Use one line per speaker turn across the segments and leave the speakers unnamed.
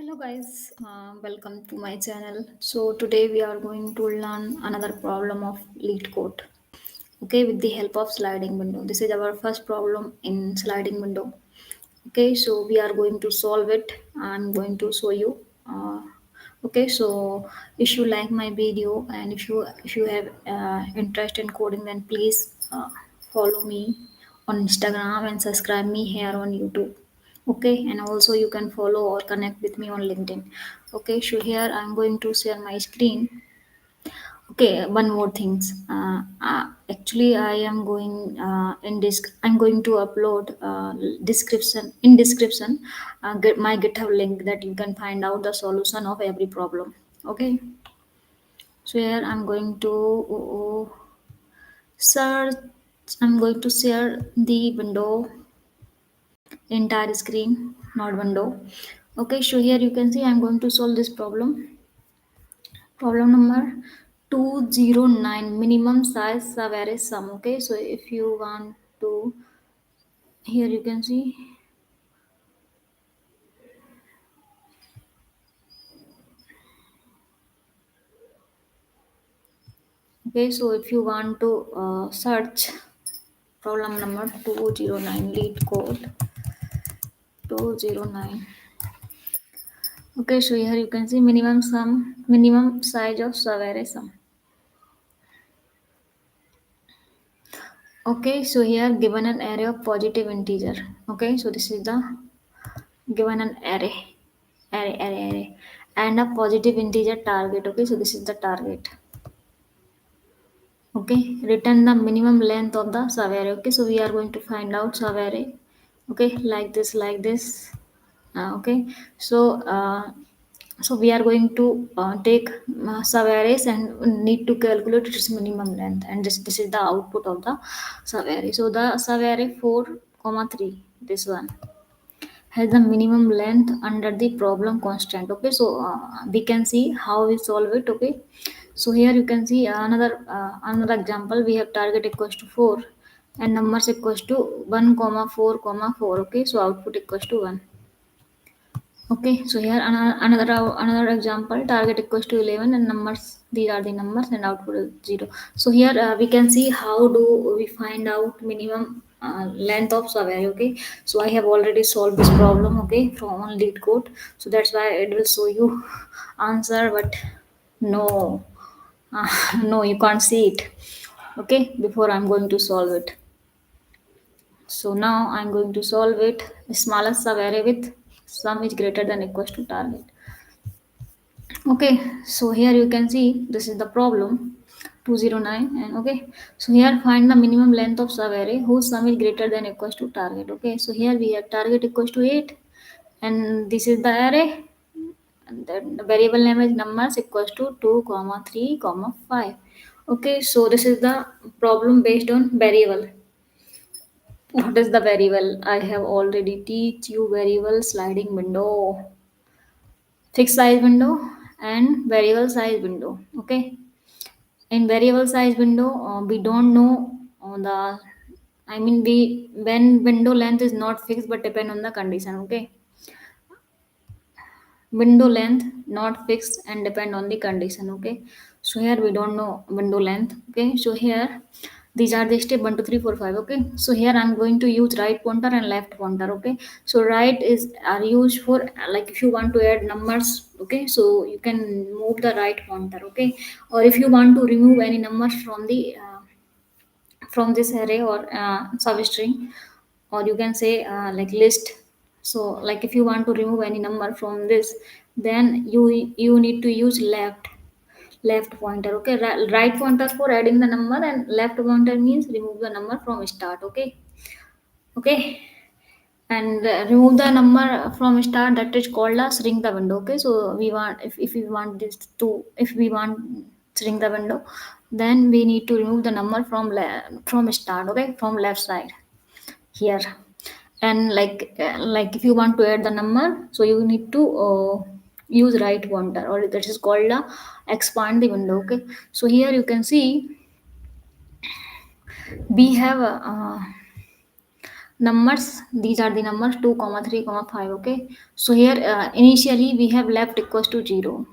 Hello guys, welcome to my channel. So today we are going to learn another problem of LeetCode. Okay, with the help of sliding window. This is our first problem in sliding window. Okay, so we are going to solve it. I'm going to show you. Okay, so if you like my video and if you have interest in coding, then please follow me on Instagram and subscribe me here on YouTube. Okay, and also you can follow or connect with me on LinkedIn. Okay, so here I'm going to share my screen. Okay, one more things. Actually, I am going in this. I'm going to upload description get my GitHub link that you can find out the solution of every problem. Okay, so here I'm going to search. I'm going to share the window, entire screen, not window. Okay, so here you can see I'm going to solve this problem. Problem number 209, minimum size Subarray sum. Okay, so if you want to, here you can see. Okay, so if you want to search problem number 209, LeetCode 209. Okay, so here you can see minimum size of Subarray sum. Okay, so here given an array of positive integer. Okay, so this is the given an array and a positive integer target. Okay, so this is the target. Okay, return the minimum length of the subarray. Okay, so we are going to find out subarray. Okay, like this. Okay, so so we are going to take subarrays and need to calculate its minimum length, and this is the output of the subarray. So the subarray 4 3, this one has the minimum length under the problem constant. Okay, so we can see how we solve it. Okay, so here you can see another example. We have target equals to 4 and numbers equals to 1 comma 4 comma 4. Okay, so output equals to 1. Okay, so here another example, target equals to 11 and numbers, these are the numbers, and output is 0. So here we can see how do we find out minimum length of survey. Okay, so I have already solved this problem, okay, from on LeetCode, so that's why it will show you answer, but no, no, you can't see it. Okay, before I'm going to solve it. So now I'm going to solve it. Smallest sub-array with sum is greater than equals to target. Okay, so here you can see this is the problem 209, and okay, so here find the minimum length of sub-array whose sum is greater than equals to target. Okay, so here we have target equals to 8 and this is the array, and then the variable name is numbers equals to 2 comma 3 comma 5. Okay, so this is the problem based on variable. What is the variable? I have already teach you variable, sliding window, fixed size window, and variable size window. Okay. In variable size window, we don't know the. I mean, we when window length is not fixed but depend on the condition. Okay. Window length not fixed and depend on the condition. Okay, so here we don't know window length. Okay, so here these are the step 1 2 3 4 5. Okay, so here I'm going to use right pointer and left pointer. Okay, so right is are used for like if you want to add numbers. Okay, so you can move the right pointer. Okay, or if you want to remove any numbers from this array or substring, or you can say like list. So like if you want to remove any number from this, then you need to use left pointer. Okay, right pointer for adding the number and left pointer means remove the number from start. Okay, okay, and remove the number from start, that is called as shrink the window. Okay, so we want if we want this to if we want shrink the window, then we need to remove the number from start. Okay, from left side here, and like if you want to add the number, so you need to use right pointer, or that is called expand the window. Okay, so here you can see we have numbers, these are the numbers 2 comma 3 comma 5. Okay, so here initially we have left equals to 0.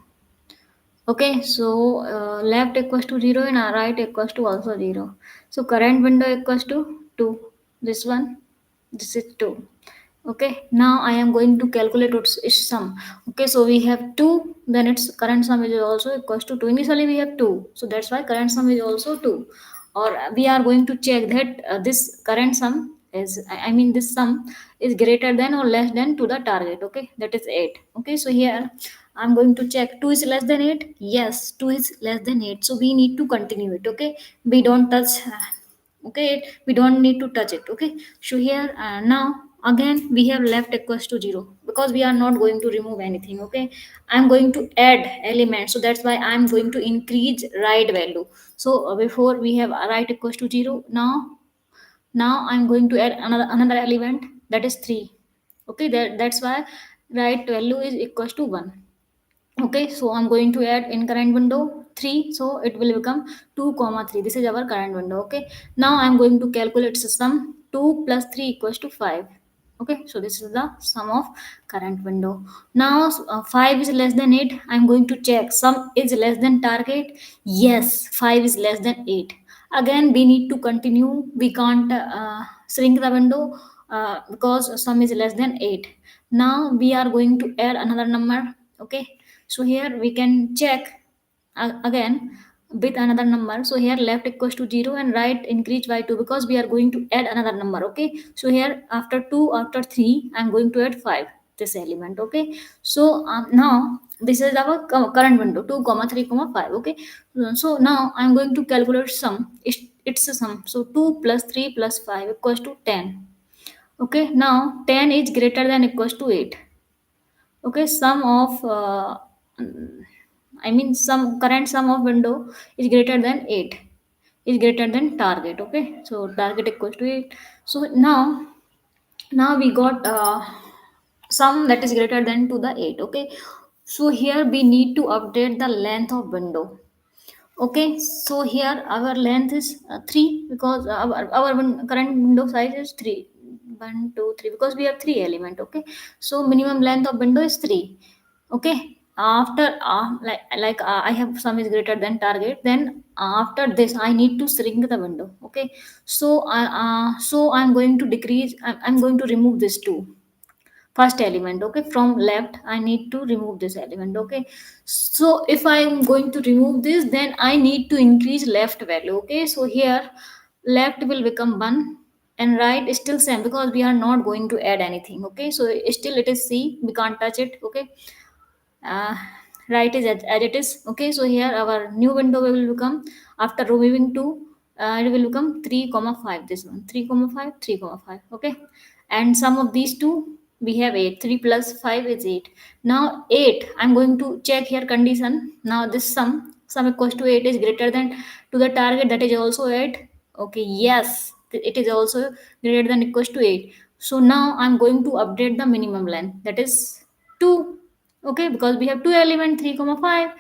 Okay, so left equals to 0 and right equals to also 0. So current window equals to 2. This one, this is 2. Okay, now I am going to calculate its sum. Okay, so we have 2, then its current sum is also equals to 2. Initially we have 2, so that's why current sum is also 2. Or we are going to check that this current sum is, I mean this sum is greater than or less than to the target. Okay, that is 8. Okay, so here I'm going to check 2 is less than 8. Yes, 2 is less than 8. So we need to continue it. Okay, we don't touch. Okay, we don't need to touch it. Okay, so here now again we have left equals to 0 because we are not going to remove anything. Okay, I'm going to add elements, so that's why I'm going to increase right value. So before we have a right equals to 0. Now I'm going to add another element, that is 3. Okay, that's why right value is equals to 1. Okay, so I'm going to add in current window 3, so it will become 2 comma 3. This is our current window. Okay, now I'm going to calculate the sum. 2 plus 3 equals to 5. Okay, so this is the sum of current window. Now 5 is less than 8. I'm going to check sum is less than target. Yes, 5 is less than 8. Again we need to continue, we can't shrink the window because sum is less than 8. Now we are going to add another number. Okay, so here we can check again with another number. So here left equals to 0 and right increase by 2 because we are going to add another number. Okay, so here after 2, after 3, I'm going to add 5, this element. Okay, so now this is our current window 2 comma 3 comma 5. Okay, so now I'm going to calculate sum. It's a sum, so 2 plus 3 plus 5 equals to 10. Okay, now 10 is greater than equals to 8. Okay, sum of I mean sum, current sum of window is greater than 8, is greater than target. Okay, so target equals to 8. So now we got sum that is greater than to the 8. Okay, so here we need to update the length of window. Okay, so here our length is 3 because current window size is 3. 1, 2, 3 because we have 3 element. Okay, so minimum length of window is 3. Okay, after I have sum is greater than target, then after this I need to shrink the window. Okay, so I'm going to decrease. I'm going to remove this 2 first element. Okay, from left I need to remove this element. Okay, so if I am going to remove this, then I need to increase left value. Okay, so here left will become 1 and right is still same because we are not going to add anything. Okay, so still it is C, we can't touch it. Okay, uh, right is as it is. Okay, so here our new window will become, after removing 2, it will become 3 comma 5. This one 3 comma 5, 3 comma 5. Okay, and sum of these two we have 8. 3 plus 5 is 8. Now 8, I'm going to check here condition. Now this sum equals to 8 is greater than to the target, that is also 8. Okay, yes, it is also greater than equals to 8. So now I'm going to update the minimum length, that is 2. Okay, because we have two element 3 comma 5.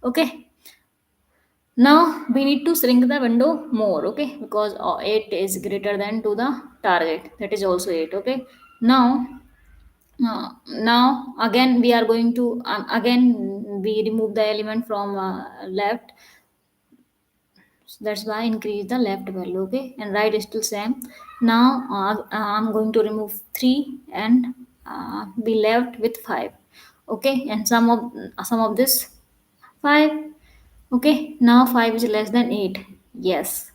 Okay, now we need to shrink the window more. Okay, because 8 is greater than to the target, that is also 8. Okay, now again we are going to again we remove the element from left. So that's why increase the left value. Okay, and right is still same. Now I'm going to remove 3 and be left with 5. Okay, and some of this 5. Okay, now 5 is less than 8. Yes,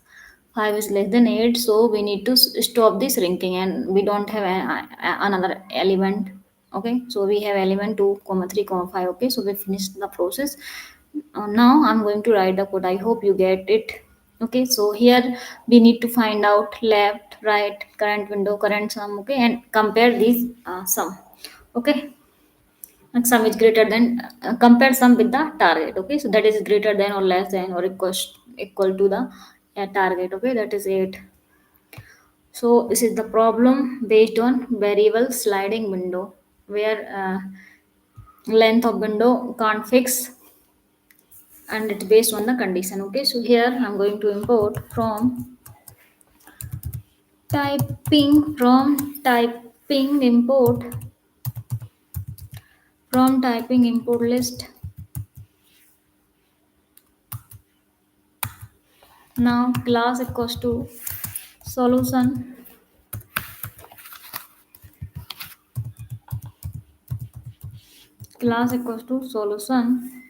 5 is less than 8, so we need to stop this shrinking and we don't have another element. Okay, so we have element 2 comma 3 comma 5. Okay, so we finished the process. Now I'm going to write the code, I hope you get it. Okay, so here we need to find out left, right, current window, current sum. Okay, and compare these sum. Okay, and sum is greater than, compare sum with the target. Okay, so that is greater than or less than or equal to the target. Okay, that is 8. So this is the problem based on variable sliding window, where length of window can't fix and it's based on the condition. Okay, so here I'm going to import from typing import from typing import list. Now class equals to solution, class equals to solution,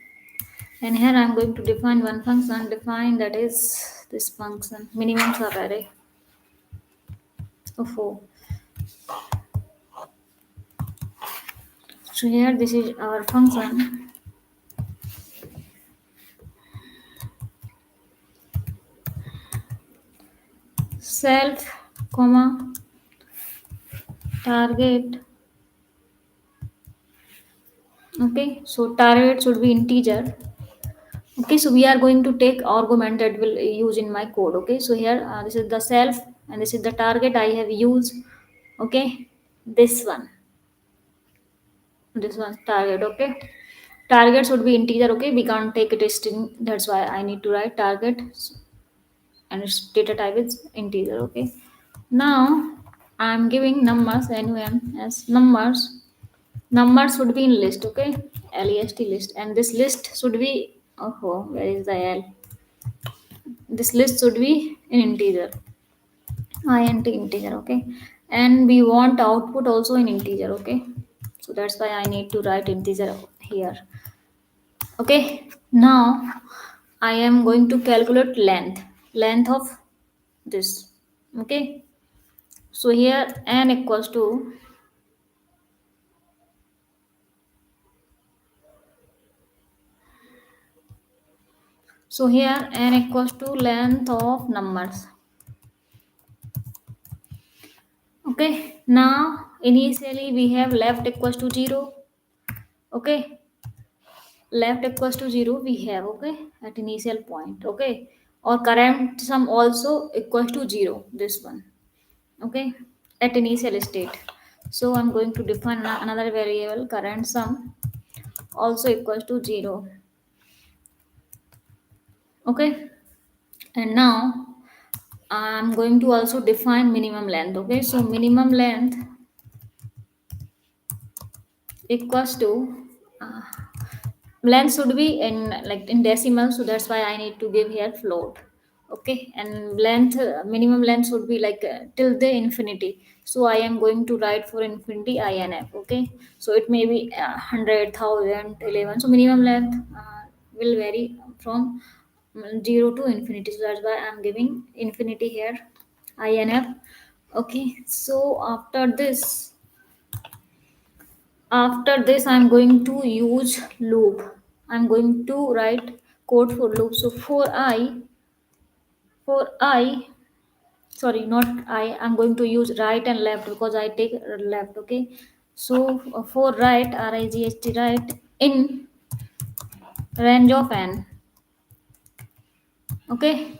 and here I'm going to define one function, define that is this function minimum sub array of 4. So here this is our function, self comma target. Okay, so target should be integer. Okay, so we are going to take argument that will use in my code. Okay, so here this is the self and this is the target I have used. Okay, this one target. Okay, target should be integer. Okay, we can't take it as string, that's why I need to write target and its data type is integer. Okay, now I'm giving numbers num as numbers. Numbers should be in list. Okay, list list, and this list should be, oh, where is the l, this list should be in integer, int integer. Okay, and we want output also in integer. Okay, so that's why I need to write integer here. Okay, now I am going to calculate length of this. Okay, so here n equals to, so here n equals to length of numbers. Okay, now initially we have left equals to 0. Okay, left equals to 0 we have. Okay, at initial point. Okay, or current sum also equals to 0, this one. Okay, at initial state. So I'm going to define another variable, current sum also equals to 0. Okay, and now I'm going to also define minimum length. Okay, so minimum length equals to, uh, length should be in like in decimal, so that's why I need to give here float. Okay, and length, minimum length should be like till the infinity, so I am going to write for infinity inf. Okay, so it may be 100,000 11, so minimum length will vary from 0 to infinity, so that's why I'm giving infinity here, inf. Okay, so after this I'm going to use loop. I'm going to write code for loop. So for I, sorry, not I, I'm going to use right and left because I take left. Okay, so for right, RIGHT, right, in range of n. Okay,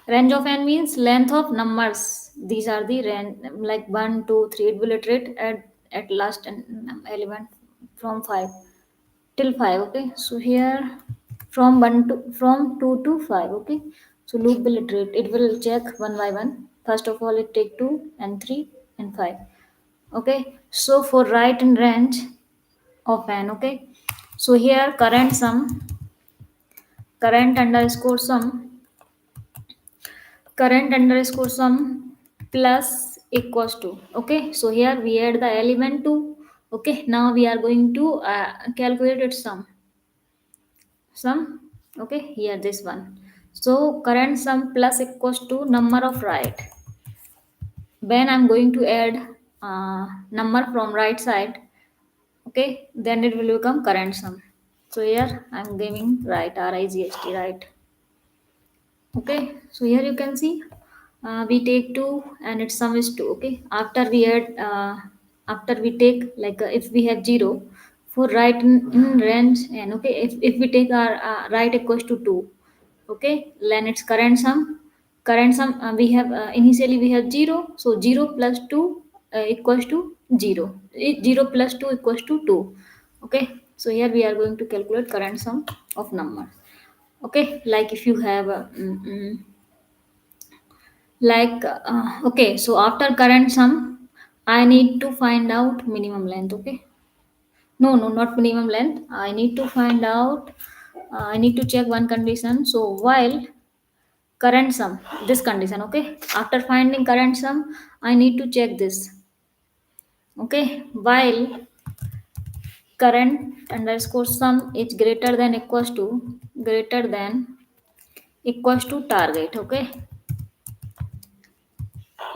range of n means length of numbers. These are the range, like 1 2 3, it will iterate at last element from 5 till 5. Okay, so here from 2 to 5. Okay, so loop will iterate, it will check one by one. First of all it take 2 and 3 and 5. Okay, so for right in range of n. Okay, so here current underscore sum current underscore sum plus equals to. Okay, so here we add the element 2. Okay, now we are going to calculate its sum. Okay, here this one. So current sum plus equals to number of right. When I'm going to add number from right side, okay, then it will become current sum. So here I'm giving right, RIGHT, right. Okay, so here you can see we take 2 and its sum is 2. Okay, after we add after we take like if we have 0 for right in range, and okay, if we take our right equals to 2. Okay, then its current sum we have initially we have 0, so 0 plus 2 equals to 0. 0 plus 2 equals to 2. Okay, so here we are going to calculate current sum of number. Okay, like if you have like okay, so after current sum I need to find out minimum length. Okay, no, not minimum length, I need to find out, I need to check one condition. So while current sum, this condition, okay, after finding current sum I need to check this. Okay, while current underscore sum is greater than equals to target. Okay,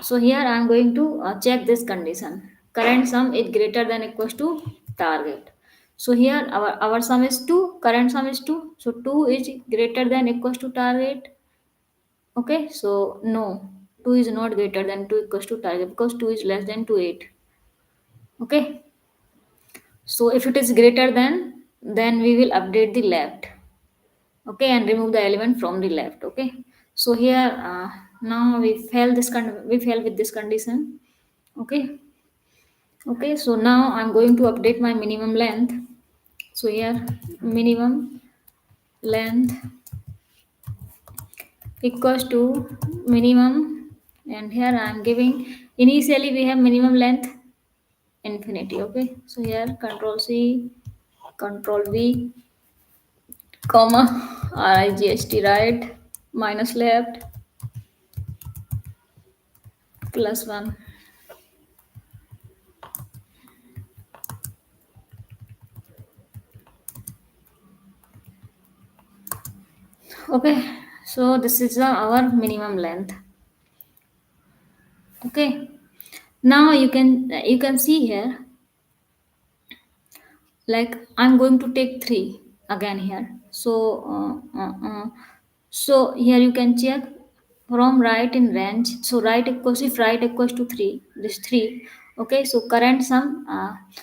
so here I am going to check this condition, current sum is greater than equals to target. So here our sum is 2, current sum is 2, so 2 is greater than equals to target. Okay, so no, 2 is not greater than 2 equals to target because 2 is less than 2 8. Okay, so if it is greater than, then we will update the left. Okay, and remove the element from the left. Okay, so here now we fail with this condition. Okay, okay, so now I'm going to update my minimum length. So here minimum length equals to minimum, and here I'm giving, initially we have minimum length infinity. Okay, so here control C, control V, comma, RIGST right, minus left, plus 1. Okay, so this is our minimum length. Okay, now you can see here, like I'm going to take 3 again here. So so here you can check from right in range. So right equals, if right equals to 3, this 3. Okay, so current sum,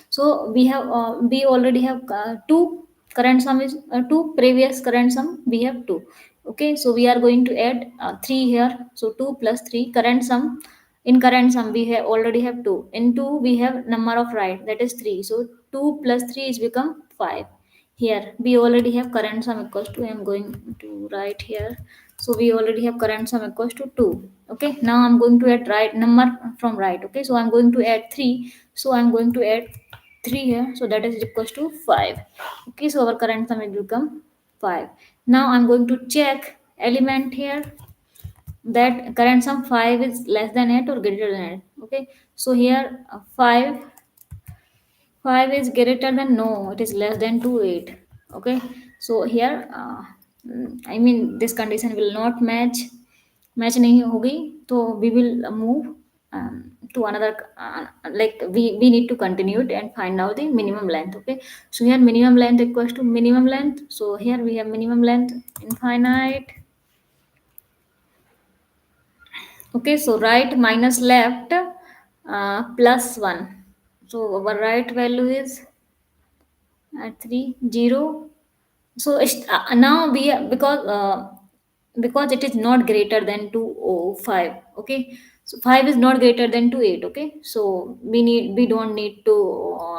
so we already have 2, current sum is 2, previous current sum we have 2. Okay, so we are going to add 3 here. So 2 plus 3 current sum, in current sum we have already have 2, in 2 we have number of right, that is 3, so 2 plus 3 is become 5. Here we already have current sum equals to, I am going to write here, so we already have current sum equals to 2. Okay, now I'm going to add right number from right. Okay, so I'm going to add 3, so I'm going to add 3 here, so that is equals to 5. Okay, so our current sum will become 5. Now I'm going to check element here, that current sum 5 is less than 8 or greater than 8. Okay, so here 5 is greater than, no, it is less than 2 8. Okay, so here I mean this condition will not match नहीं होगी, तो we will move to another, like we need to continue it and find out the minimum length. Okay, so here minimum length equals to minimum length, so here we have minimum length infinite. Okay, so right minus left plus 1. So our right value is at 3 0. So now because it is not greater than 205. Okay, so 5 is not greater than 28. Okay, so we don't need to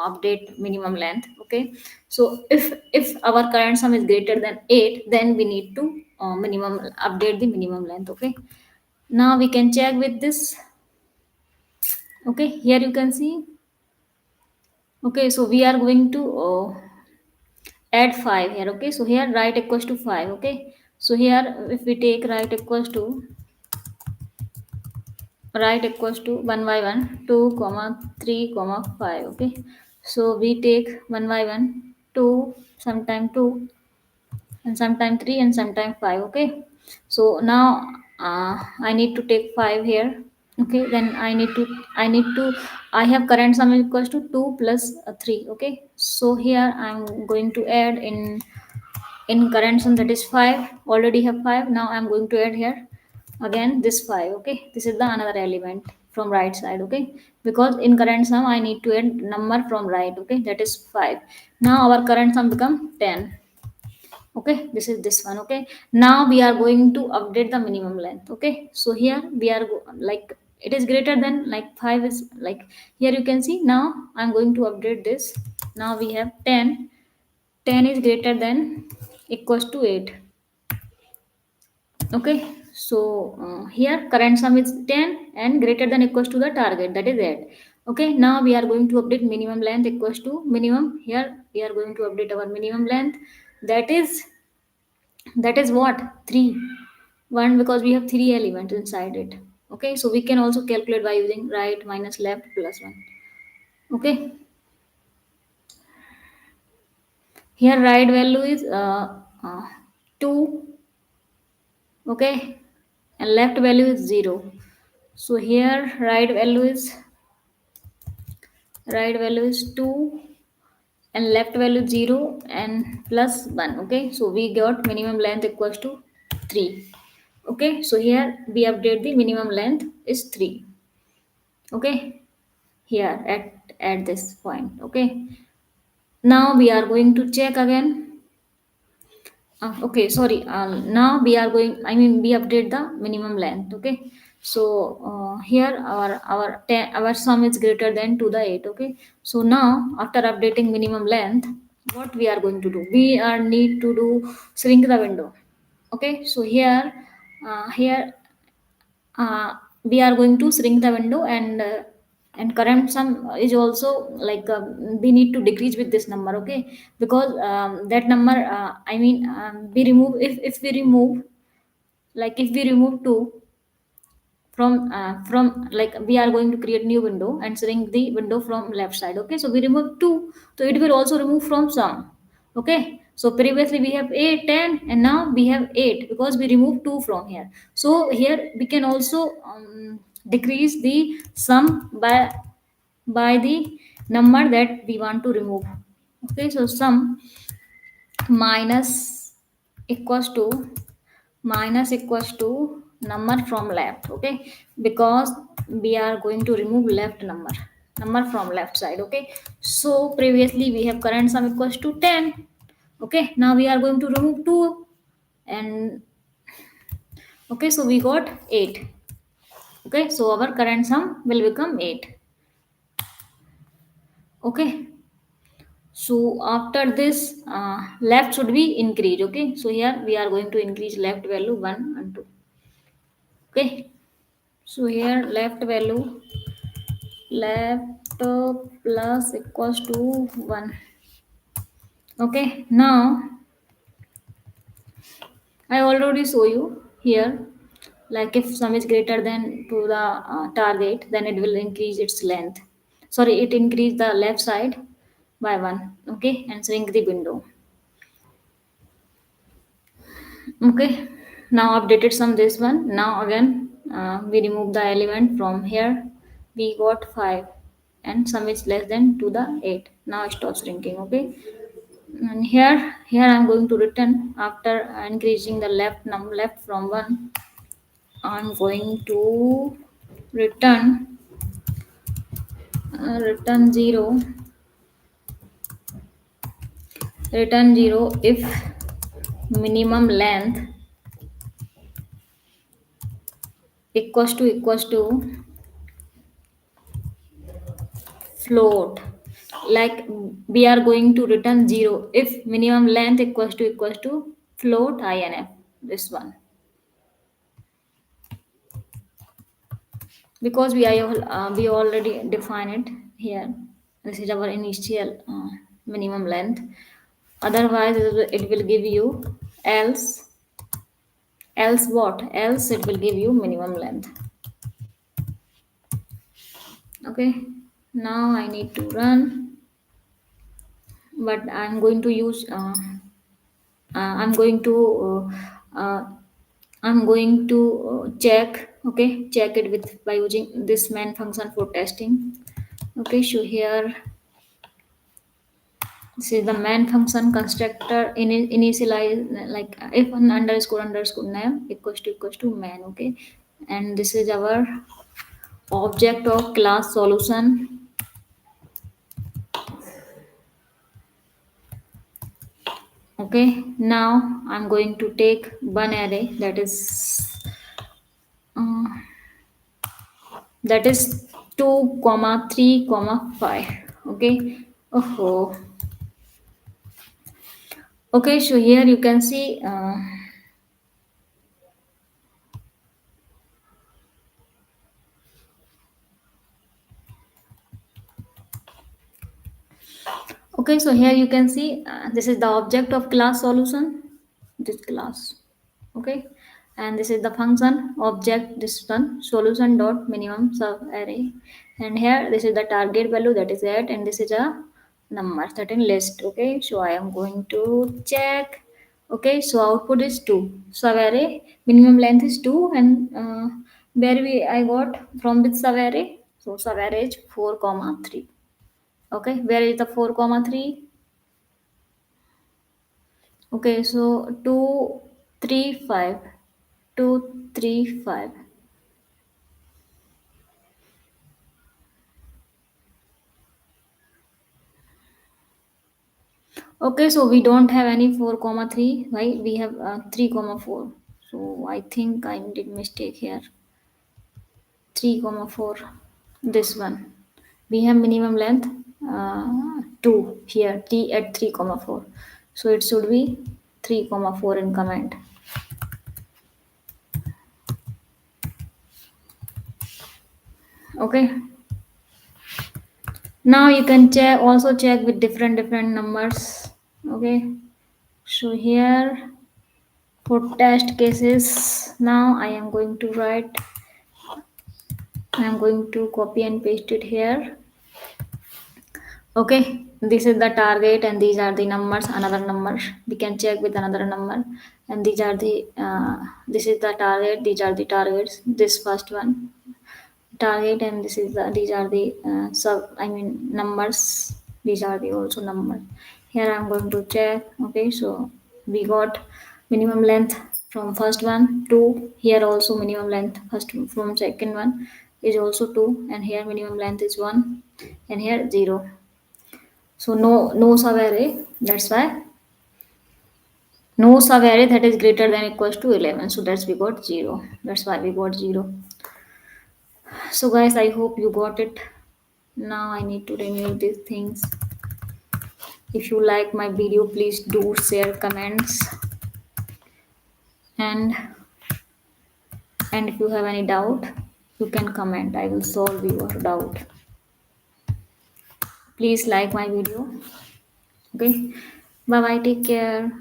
update minimum length. Okay, so if our current sum is greater than 8, then we need to minimum update the minimum length. Okay, now we can check with this. Okay, here you can see. Okay, so we are going to add 5 here. Okay, so here right equals to 5. Okay, so here if we take right equals to 1 by 1 2 comma 3 comma 5. Okay, so we take 1 by 1 2, sometime 2, and sometime 3, and sometime 5. Okay, so now I need to take 5 here. Okay, then I have current sum equals to 2 plus 3. Okay, so here I'm going to add in current sum, that is 5, already have 5, now I'm going to add here again this 5. Okay, this is the another element from right side. Okay, because in current sum I need to add number from right. Okay, that is 5. Now our current sum become 10. Okay, this is this one. Okay, now we are going to update the minimum length. Okay, so here we are like it is greater than, like 5 is like, here you can see, now I'm going to update this. Now we have 10, 10 is greater than equals to 8. Okay, So here current sum is 10 and greater than equals to the target, that is 8. Okay, now we are going to update minimum length equals to minimum. Here we are going to update our minimum length, that is what, 3. 1, because we have 3 elements inside it. Okay, so we can also calculate by using right minus left plus 1. Okay, here right value is 2. Okay, and left value is 0. So here right value is 2 and left value 0 and plus 1. Okay, so we got minimum length equals to 3. Okay, so here we update the minimum length is 3. Okay, here at this point. Okay, now we are going to check again. Okay, sorry. Now we are going. I mean, we update the minimum length. Okay, so here our sum is greater than to the 8. Okay, so now after updating minimum length, what we are going to do? We are need to do shrink the window. Okay, so here we are going to shrink the window, and current sum is also like we need to decrease with this number. Okay, because that number I mean we remove, if we remove, like if we remove 2 from like we are going to create new window and shrink the window from left side. Okay, so we remove 2, so it will also remove from sum. Okay, so previously we have 8 10 and now we have 8 because we remove 2 from here. So here we can also decrease the sum by the number that we want to remove. Okay, so sum minus equals to number from left. Okay, because we are going to remove left number from left side. Okay, so previously we have current sum equals to 10. Okay, now we are going to remove 2 and okay, so we got 8. Okay, so our current sum will become 8. Okay, so after this left should be increased. Okay, so here we are going to increase left value 1 and 2. Okay, so here left plus equals to 1. Okay, now I already show you here, like if sum is greater than to the target, then it will increase its length. Sorry, it increase the left side by 1. Okay, and shrink the window. Okay, now updated sum this one. Now again we remove the element from here. We got 5 and sum is less than to the 8. Now stop shrinking. Okay, and here I'm going to return after increasing the left from 1. I'm going to return return 0 if minimum length equals to float. Like we are going to return 0 if minimum length equals to float inf, this one, because we already define it here. This is our initial minimum length. Otherwise it will give you else what, else it will give you minimum length. Okay, now I need to run, but I'm going to use I'm going to check. Okay, check it with by using this main function for testing. Okay, so here this is the main function constructor initialize, like if an underscore name equals to main. Okay, and this is our object of class solution. Okay, now I'm going to take one array uh, that is 2 comma 3 comma 5. Okay, oh, okay, so here you can see Okay, so here you can see this is the object of class solution, this class. Okay, and this is the function object, this one solution dot minimum sub array, and here this is the target value, that is 8, and this is a number certain list. Okay, so I am going to check. Okay, so output is 2, sub array minimum length is 2, and where we I got from which sub array, so sub array is 4 comma 3. Okay, where is the 4 comma 3? Okay, so 235. 235. Okay, so we don't have any 4 comma 3, right? We have 3 comma 4. So I think I did mistake here. 3 comma 4. This one. We have minimum length 2 here. T at 3 comma 4. So it should be 3 comma 4 in comment. Okay. Now you can check, also check with different numbers. Okay. So here for test cases, now I am going to copy and paste it here. Okay, this is the target and these are the numbers, another number. We can check with another number, and these are the this is the target, these are the targets. This first one target, and these are the numbers. These are the also numbers. Here I'm going to check. Okay, so we got minimum length from first one 2. Here also minimum length first from second one is also 2, and here minimum length is 1, and here 0. So no sub array, that's why no sub array that is greater than equals to 11, so that's we got 0, that's why we got 0. So guys, I hope you got it. Now I need to remove these things. If you like my video, please do share, comments, and if you have any doubt, you can comment. I will solve your doubt. Please like my video. Okay, bye bye, take care.